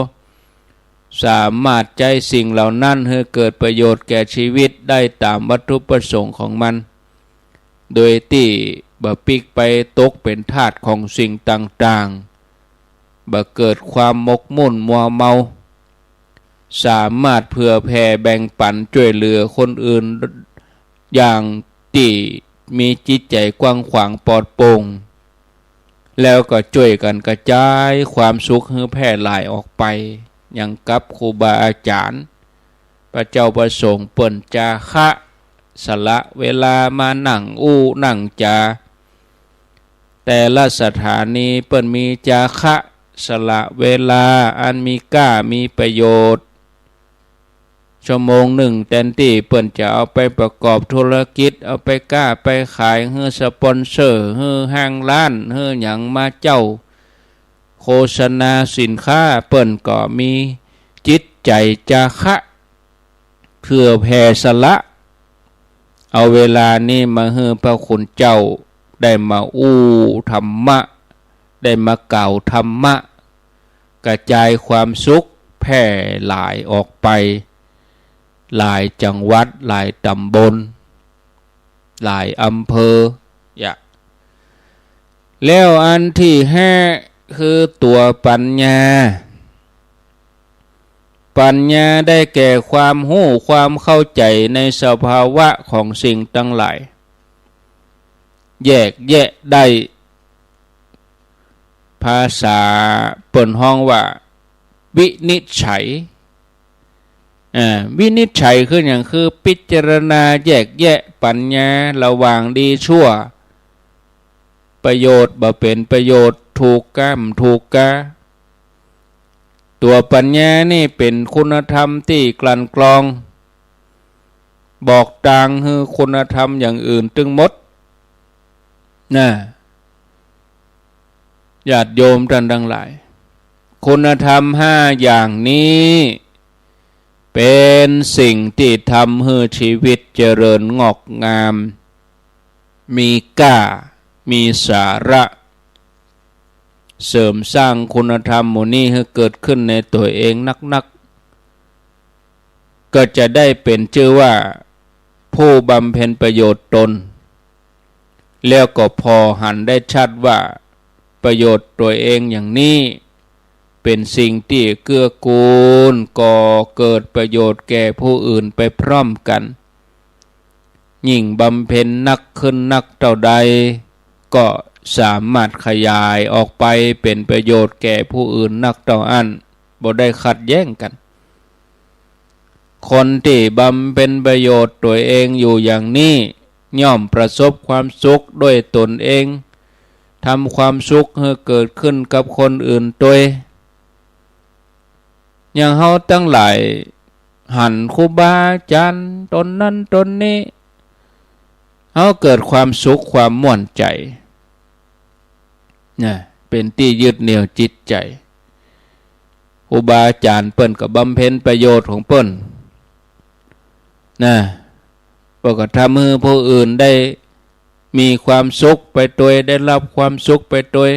สามารถใจสิ่งเหล่านั้นให้เกิดประโยชน์แก่ชีวิตได้ตามวัตถุประสงค์ของมันโดยที่บ่ปิกไปตกเป็นทาสของสิ่งต่างๆบ่เกิดความมกมุ่นมัวเมาสามารถเผื่อแผ่แบ่งปันช่วยเหลือคนอื่นอย่างที่มีจิตใจกว้างขวางปลอดโปร่งแล้วก็ช่วยกันกระจายความสุขให้แพร่หลายออกไปอย่างกับครูบาอาจารย์พระเจ้าประสงค์เปิ่นจาคะสละเวลามานั่งนั่งจาแต่ละสถานีเปิ่นมีจาคะสละเวลาอันมีค่ามีประโยชน์ชั่วโมงหนึ่งแทนที่เปิ่นจะเอาไปประกอบธุรกิจเอาไปกล้าไปขายให้สปอนเซอร์ให้ห้างร้านให้หยังมาเจ้าโฆษณาสินค้าเปิ่นก็มีจิตใจจาคะเพื่อแผ่สละเอาเวลานี้มาให้พระคุณเจ้าได้มาธรรมะได้มากล่าวธรรมะกระจายความสุขแผ่หลายออกไปหลายจังหวัดหลายตำบลหลายอำเภอแล้วอันที่5คือตัวปัญญาได้แก่ความรู้ความเข้าใจในสภาวะของสิ่งทั้งหลายแยกแยะได้ภาษาเปิ่นห้องว่าวินิจฉัยวินิจฉัยคืออย่างคือพิจารณาแยกแยะปัญญาระหว่างดีชั่วประโยชน์บ่เป็นประโยชน์ถูกกรรมถูกกะตัวปัญญานี่เป็นคุณธรรมที่กลั่นกรองบอกต่างคือคุณธรรมอย่างอื่นตึงหมดญาติโยมท่านทั้งหลายคุณธรรม5อย่างนี้เป็นสิ่งที่ทำให้ชีวิตเจริญงอกงามมีค่ามีสาระเสริมสร้างคุณธรรมหมู่นี้ให้เกิดขึ้นในตัวเองนักก็จะได้เป็นชื่อว่าผู้บำเพ็ญประโยชน์ตนแล้วก็พอหันได้ชัดว่าประโยชน์ตัวเองอย่างนี้เป็นสิ่งที่เกื้อกูลก่อเกิดประโยชน์แก่ผู้อื่นไปพร้อมกันยิ่งบำเพ็ญนักขึ้นนักเท่าใดก็สามารถขยายออกไปเป็นประโยชน์แก่ผู้อื่นนักเท่าอันบ่ได้ขัดแย้งกันคนที่บำเพ็ญประโยชน์ตัวเองอยู่อย่างนี้ย่อมประสบความสุขด้วยตนเองทำความสุขให้เกิดขึ้นกับคนอื่นด้วยอย่างเฮาตั้งหลายหันครูบาอาจารย์ตนนั้นตนนี้เฮาเกิดความสุขความม่วนใจเป็นที่ยึดเหนี่ยวจิตใจครูบาอาจารย์เปิ้นก็บำเพ็ญประโยชน์ของเปิ้นเปิ้นก็ทำให้ผู้อื่นได้มีความสุขไปโดยได้รับความสุขไปโดย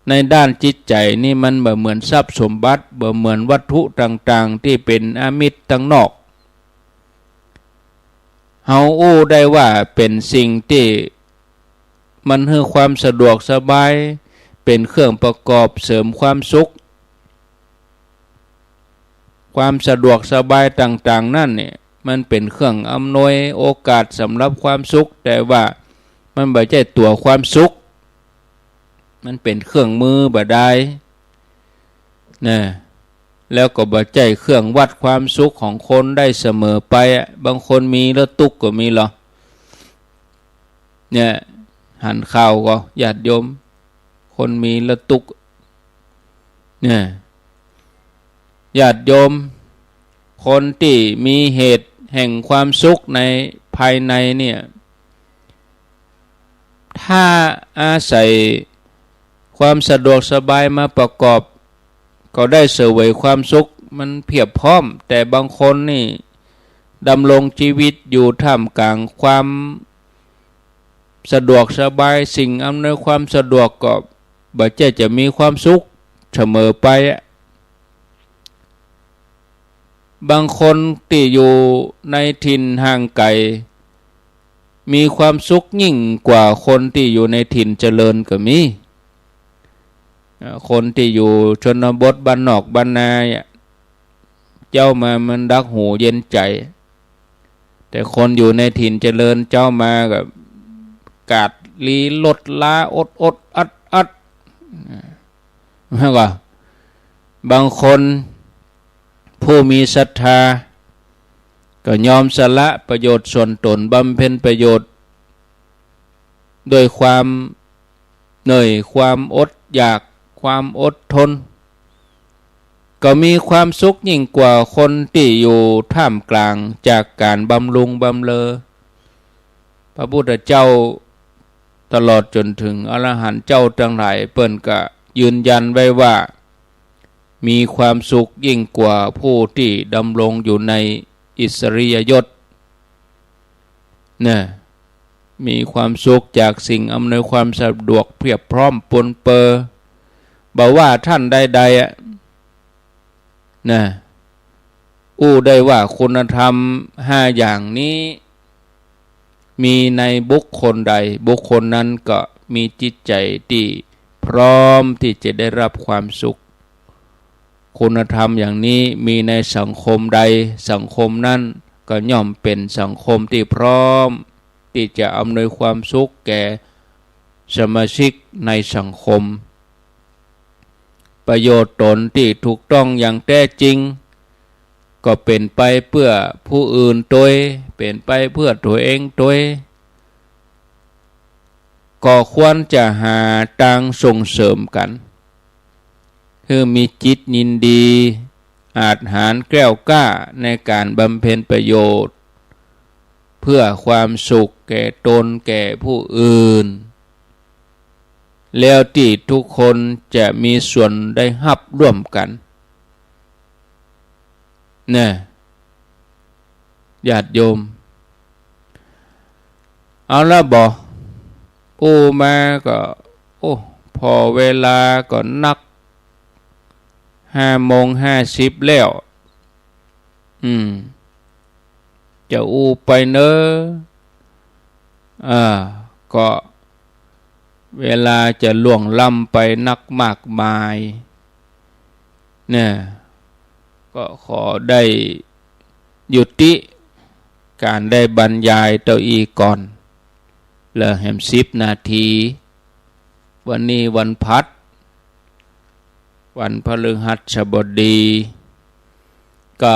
ในด้านจิตใจนี่มันบ่เหมือนทรัพย์สมบัติบ่เหมือนวัตถุต่างๆที่เป็นอามิตรทั้งนอกเฮาได้ว่าเป็นสิ่งที่มันให้ความสะดวกสบายเป็นเครื่องประกอบเสริมความสุขความสะดวกสบายต่างๆนั่นเนี่ย มันเป็นเครื่องอำนวยโอกาสสำหรับความสุขแต่ว่ามันบ่ใช่ตัวความสุขมันเป็นเครื่องมือบ่ได้นะแล้วก็บ่ใช่เครื่องวัดความสุขของคนได้เสมอไปบางคนมีแล้วตุกข์ก็มีหรอเนี่ยหันข่าวก็ญาติโยมคนมีแล้วตุกข์เนี่ยญาติโยมคนที่มีเหตุแห่งความสุขในภายในเนี่ยถ้าอาศัยความสะดวกสบายมาประกอบก็ได้เสวยความสุขมันเพียบพร้อมแต่บางคนนี่ดำรงชีวิตอยู่ท่ามกลางความสะดวกสบายสิ่งอำนวยความสะดวกก็บ่ใช่จะมีความสุขเสมอไปบางคนที่อยู่ในถิ่นห่างไกลมีความสุขยิ่งกว่าคนที่อยู่ในถิ่นเจริญก็มีคนที่อยู่ชนบทบ้านนอกบ้านนาเจ้ามามันดักหูเย็นใจแต่คนอยู่ในถิ่นเจริญเจ้ามากับกาดลีลดลาอดอัดว่าบางคนผู้มีศรัทธาก็ยอมสละประโยชน์ส่วนตนบำเพ็ญประโยชน์โดยความเหนื่อยความอดอยากความอดทนก็มีความสุขยิ่งกว่าคนที่อยู่ท่ามกลางจากการบำรุงบำเรอพระพุทธเจ้าตลอดจนถึงอรหันต์เจ้าทั้งหลายเปิ้นก็ยืนยันไว้ว่ามีความสุขยิ่งกว่าผู้ที่ดำรงอยู่ในอิสริยยศเนี่ยมีความสุขจากสิ่งอำนวยความสะดวกเพียบพร้อมปนเปอบอกว่าท่านใดๆนะอู้ได้ว่าคุณธรรม5อย่างนี้มีในบุคคลใดบุคคลนั้นก็มีจิตใจที่พร้อมที่จะได้รับความสุขคุณธรรมอย่างนี้มีในสังคมใดสังคมนั้นก็ย่อมเป็นสังคมที่พร้อมที่จะอำนวยความสุขแก่สมาชิกในสังคมประโยชน์ตนที่ถูกต้องอย่างแท้จริงก็เป็นไปเพื่อผู้อื่นโดยเป็นไปเพื่อตัวเองโดยก็ควรจะหาทางส่งเสริมกันคือมีจิตยินดีอาจหาญแกล้วกล้าในการบำเพ็ญประโยชน์เพื่อความสุขแก่ตนแก่ผู้อื่นแล้วที่ทุกคนจะมีส่วนได้รับร่วมกันเนี่ยญาติโยมเอาละบอกอู้มาก็พอเวลาก็นัก5:50แล้วจะอู้ไปเนอะก็เวลาจะล่วงล้ำไปนักมากมายเนี่ยก็ขอได้ยุติการได้บรรยายเต้าอีก่อนเหลือแหม10 นาทีวันนี้วันพัดวันพฤหัสบดีก็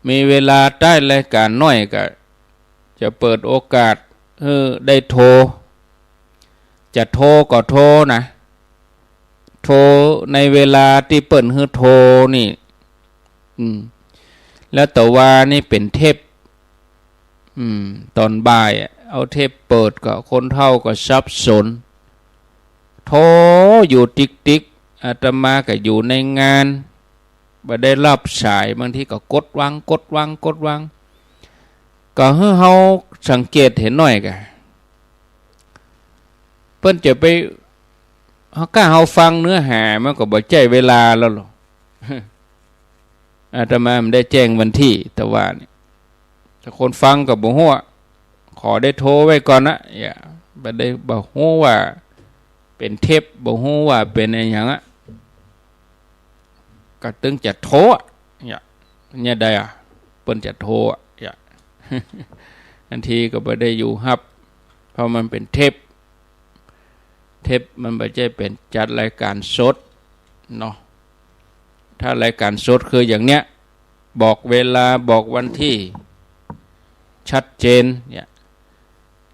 มีเวลาได้รายการน้อยก็จะเปิดโอกาสได้โทรจะโทรก็โทรนะโทรในเวลาที่เปิดโทรนี่แล้วแต่ว่านี่เป็นเทปตอนบ่ายเอาเทปเปิดก็คนเฒ่าก็สับสนโทรอยู่ติ๊กอาตมาก็อยู่ในงานบ่ได้รับสายบางทีก็กดวางก็ให้เฮาสังเกตเห็นหน่อยก็เพิ่นจะไปเฮาฟังเนื้อหามันก็บ่ใช่เวลาแล้วหรอกอาตมามันได้แจ้งวันที่แต่ว่านี่ถ้าคนฟังก็บ่ฮู้ขอได้โทรไว้ก่อนนะอย่าบ่ได้บ่ฮู้ว่าเป็นเทปบ่ฮู้ว่าเป็นอะไรหยังก็ตึงจะโทรเนี่ยได้เปิ้นจะโทร อันทีก็ไม่ได้อยู่ฮับเพราะมันเป็นเทปมันไม่ใช่เป็นจัดรายการสดเนาะถ้ารายการสดคืออย่างเนี้ยบอกเวลาบอกวันที่ชัดเจนเนี่ย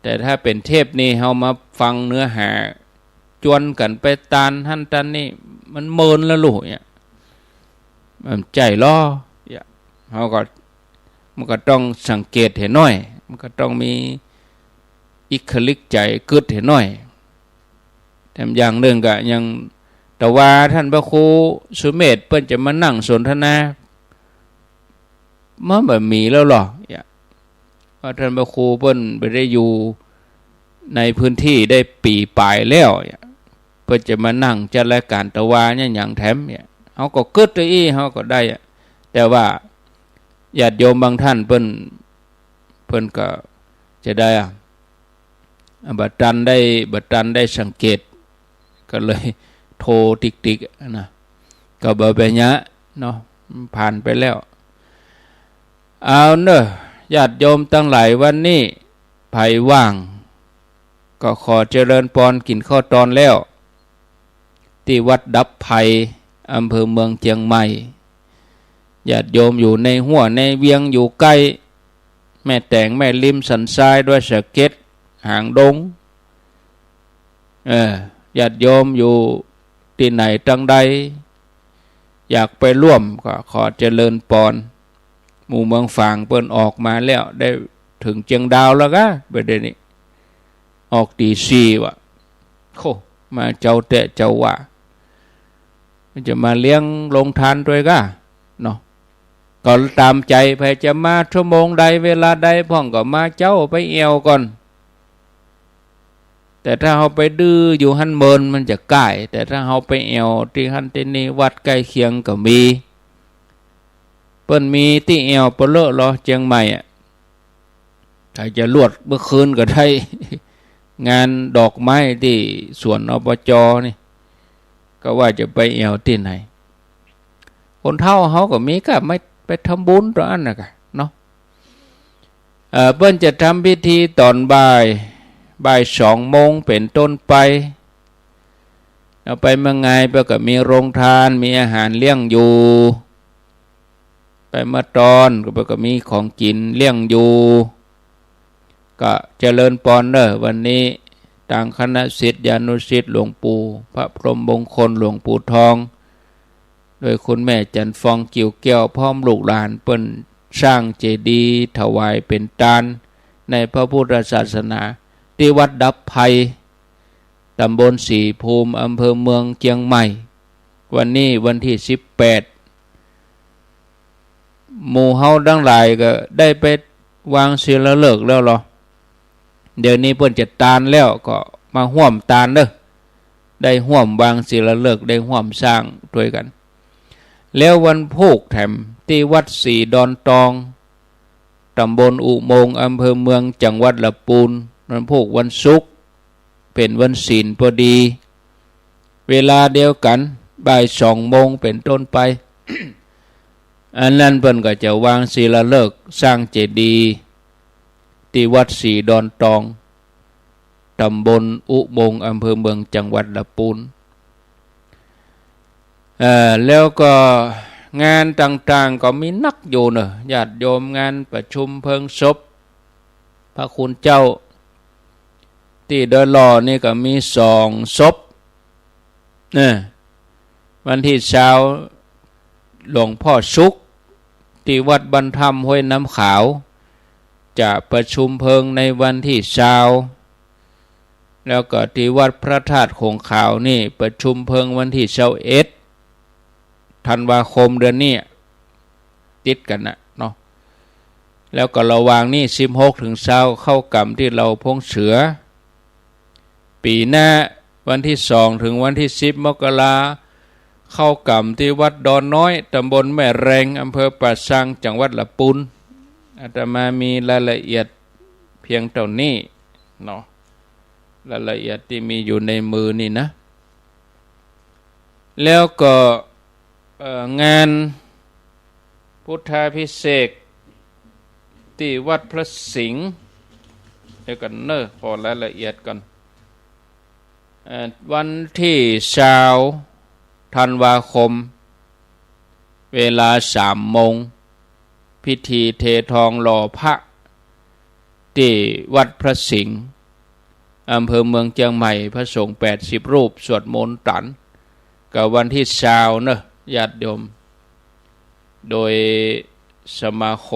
แต่ถ้าเป็นเทปนี่เฮามาฟังเนื้อหาจวนกันไปตานหั่นตันนี่มันเมินแล้วลูกเนี่ยมันใจล้อเนี่ยมันก็ต้องสังเกตเห็นหน่อยมันก็ต้องมีอิคลิกใจกึดเห็นหน่อยแต่อย่างหนึ่งก็ยังแต่ว่าท่านพระครูสุเมธเปิ้นจะมานั่งสนทนามันแบบมีแล้วหรอเพราะท่านพระครูเปิ้นไปได้อยู่ในพื้นที่ได้ปีปลายแล้วเปิ้นจะมานั่งจัดรายการตะวาเนี่ยอย่างแถมเนี่ยเขาก็กึดอีเขาก็ได้แต่ว่าญาติโยมบางท่านเปิ้นก็จะได้บัดตันได้สังเกตก็เลยโทรติ๊กๆนะก็บ่เป็นยะเนาะผ่านไปแล้วเอาเนอะญาติโยมตั้งหลายวันนี้ไผว่างก็ขอเจริญพรกินข้าวตอนแล้วที่วัดดับไผ่อำเภอเมืองเชียงใหม่ญาติโยมอยู่ในหัวในเวียงอยู่ใกล้แม่แต่งแม่ริมสันทรายด้วยสะเก็ดหางดงญาติโยมอยู่ที่ไหนตั้งใดอยากไปร่วมก็ขอเจริญพรหมู่เมืองฝางเปิ้นออกมาแล้วได้ถึงเชียงดาวแล้วก็ประเดี๋ยวนี้ออกตี4ว่ะโคมาเจ้าเตะเจ้าว่ามันจะมาเลี้ยงลงทานด้วยก็เนาะก็ตามใจใครจะมาชั่วโมงใดเวลาใดพ่องก็มาเจ้าไปเอวก่อนแต่ถ้าเราไปดื้ออยู่หันเมินมันจะใกล้แต่ถ้าเราไปเอวที่หันที่นี่วัดใกล้เคียงก็มีเปิ้นมีที่เอวเปเลอะรอเชียงใหม่ใครจะลวดเมื่อคืนก็ได้งานดอกไม้ที่สวนอบจนี่ก็ว่าจะไปเอวที่ไหนคนเฒ่าเขาก็มีก็ไม่ไปทำบุญตรงนั้นนะเนาะเปิ้นจะทำพิธีตอนบ่าย2 โมงเป็นต้นไปเอาไปเมื่อไงเปิ้นก็มีโรงทานมีอาหารเลี้ยงอยู่ไปเมื่อตอนก็มีของกินเลี้ยงอยู่ก็เจริญพรเด้อวันนี้ทางคณะศิษยานุศิษย์หลวงปู่พระพรหมมงคลหลวงปู่ทองโดยคุณแม่จันฟองกิ่วแก้วพร้อมลูกหลานเปิ้นสร้างเจดีย์ถวายเป็นทานในพระพุทธศาสนาที่วัดดับไผ่ตำบลศรีภูมิอำเภอเมืองเชียงใหม่วันนี้วันที่18หมู่เฮาทั้งหลายก็ได้ไปวางศิลาฤกษ์แล้วหรอเดี๋ยวนี้เพิ่นจะตานแล้วก็มาร่วมตานเด้อได้ร่วมวางศิลาฤกษ์ได้ร่วมสร้างด้วยกันแล้ววันพุธแถมที่วัดศรีดอนตองตำบลอุโมงค์อำเภอเมืองจังหวัดลำพูนวันพุธวันศุกร์เป็นวันศีลพอดีเวลาเดียวกันบ่าย2 โมงเป็นต้นไป อันนั้นเพิ่นก็จะวางศิลาฤกษ์สร้างเจดีย์ที่วัดศรีดอนตองตำบลอุโมงค์อำเภอเมืองจังหวัดลำพูนแล้วก็งานต่างๆก็มีนักอยู่เนอะญาติโยมงานประชุมเพลิงศพพระคุณเจ้าที่เดินหล่อนี่ก็มี2 ศพวันที่เช้าหลวงพ่อสุขที่วัดบรรทัมห้วยน้ำขาวจะประชุมเพลิงในวันที่เช้าแล้วก็ที่วัดพระธาตุคงขาวนี่ประชุมเพลิงวันที่21 ธันวาคมเดือนนี้ติดกันนะเนาะแล้วก็ระหว่างนี้16 ถึง20เข้ากรรมที่เราพงเสือปีหน้าวันที่2 ถึงวันที่10 มกราเข้ากรรมที่วัดดอนน้อยตำบลแม่แรงอำเภอป่าซังจังหวัดลำพูนอาตมามีรายละเอียดเพียงเท่านี้เนาะรายละเอียดที่มีอยู่ในมือนี่นะแล้วก็งานพุทธาภิเษก ที่วัดพระสิงห์เดี๋ยวกันเนอะขอรายละเอียดก่อนวันที่20 ธันวาคมเวลา3 โมงพิธีเททองหล่อพระที่วัดพระสิงห์อำเภอเมืองเชียงใหม่พระสงฆ์80 รูปสวดมนต์ตันกับวันที่20เนอะญาติโยมโดยสมาค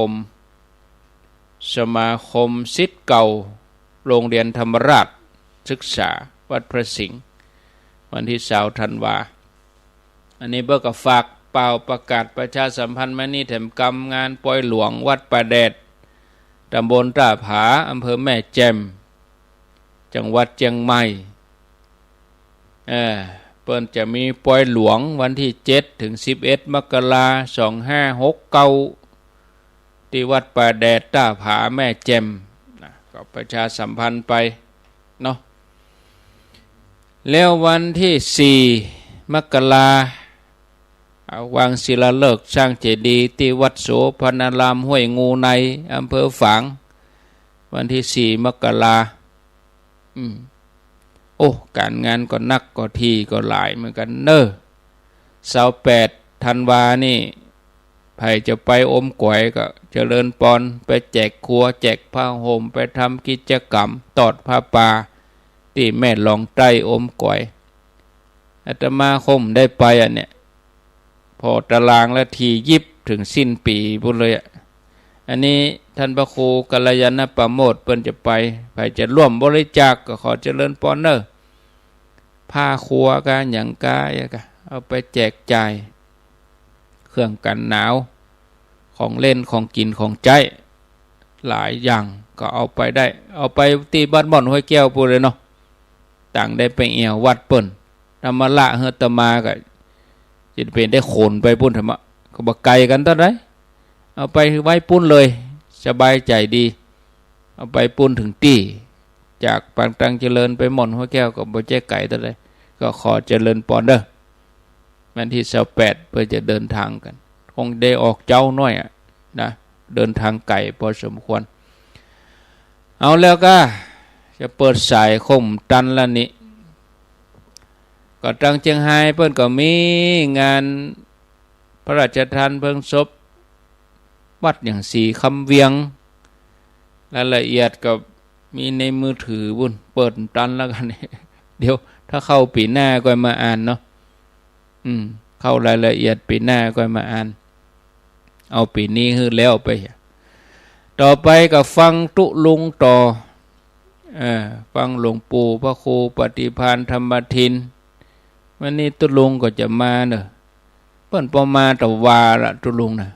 มศิษย์เก่าโรงเรียนธรรมราชศึกษาวัดพระสิงห์วันที่20 ธันวาอันนี้เบิกฝากเป่าประกาศประชาสัมพันธ์มานี่แถมกรรมงานปล่อยหลวงวัดป่าแดดตำบลตาผาอำเภอแม่แจ่มจังหวัดเชียงใหม่เปิ้นจะมีปล่อยหลวงวันที่7 ถึง 11 มกราคม 2569ที่วัดป่าแดดตาผาแม่แจ่มก็ประชาสัมพันธ์ไปเนาะแล้ววันที่4 มกราคมวางศิลาฤกษ์สร้างเจดีย์ที่วัดโสพนารามห้วยงูในอำเภอฝางวันที่4 มกราคมโอ้การงานก็นักก็ทีก็หลายเหมือนกันเนอะ28 ธันวานี่ใครจะไปอมก๋วยก็เจริญปอนไปแจกครัวแจกผ้าห่มไปทำกิจกรรมตอดผ้าป่าที่แม่ลองใต้อมก๋วยอาตมาคมได้ไปเนี่ยพอตารางและทียิบถึงสิ้นปีบุญเลยอันนี้ท่านพระครูกัลยาณประโมทเปิ้นจะไปใครจะร่วมบริจาคก็ขอเจริญปอนเนอร์ผ้าครัวกันอย่างกายก็เอาไปแจกจ่ายเครื่องกันหนาวของเล่นของกินของใจหลายอย่างก็เอาไปได้เอาไปตีบ้านบ่อนห้วยแก้วพูดเลยเนาะต่างได้ไปเอี่ยววัดเปิ้นธรรมละเฮตมาก็จะเป็นได้โขนไปปุ้นธรรมะก็บ่ไกลกันตอนไหนเอาไปไว้ปุ้นเลยสบายใจดีเอาไปปุ้นถึงตี้จากปางตังเจริญไปหม่อนห้วยแก้วก็บ่แจ้ไก่ตอนไหนก็ขอเจริญปอนเด้อวันที่28เพื่อจะเดินทางกันคงได้ออกเจ้าน้อยนะเดินทางไกลพอสมควรเอาแล้วก็จะเปิดสายคมตันละนี้ก็ทางเชียงไฮ้เพิ่นก็มีงานพระราชทานเพลิงศพวัดอย่างสีคำเวียงรายละเอียดก็มีในมือถือบุญเปิดตันแล้วกันเดี๋ยวถ้าเข้าปีหน้าก็มาอ่านเนาะเข้ารายละเอียดปีหน้าก็มาอ่านเอาปีนี้คือแล้วไปต่อไปก็ฟังตุลุงต่อฟังหลวงปู่พระครูปฏิภาณธรรมทินวันนี้ตุลุงก็จะมาเนอะเปิ้นพอมาตะวาละตุลุงนะ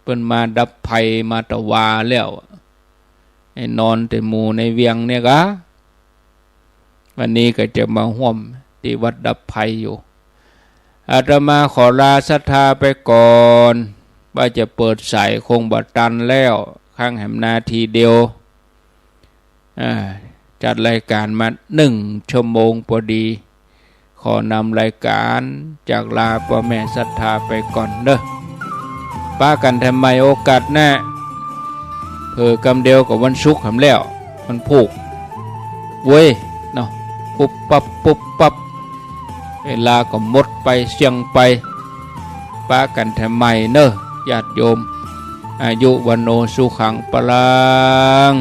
เปิ้นมาดับภัยมาตะวาแล้วไอ้นอนแต่หมู่ในเวียงเนี่ยกะวันนี้ก็จะมาห่วมที่วัดดับภัยอยู่อาตมาขอลาศรัทธาไปก่อนว่าจะเปิดสายคงบัดตันแล้วข้างแหมนาทีเดียวจัดรายการมา1 ชั่วโมงพอดีขอนำรายการจากลาพ่อแม่ศรัทธาไปก่อนเด้อป้ากันทำไมโอกาสหน้าเผื่อกำเดียวกับวันศุกร์ทำแล้วมันผูกเว้ยเนาะปุ๊บปั๊บปุ๊บปั๊บเวลาก็หมดไปเสี่ยงไปป้ากันทำไมเนอะญาติโยมอายุวันโนสุขังปลัง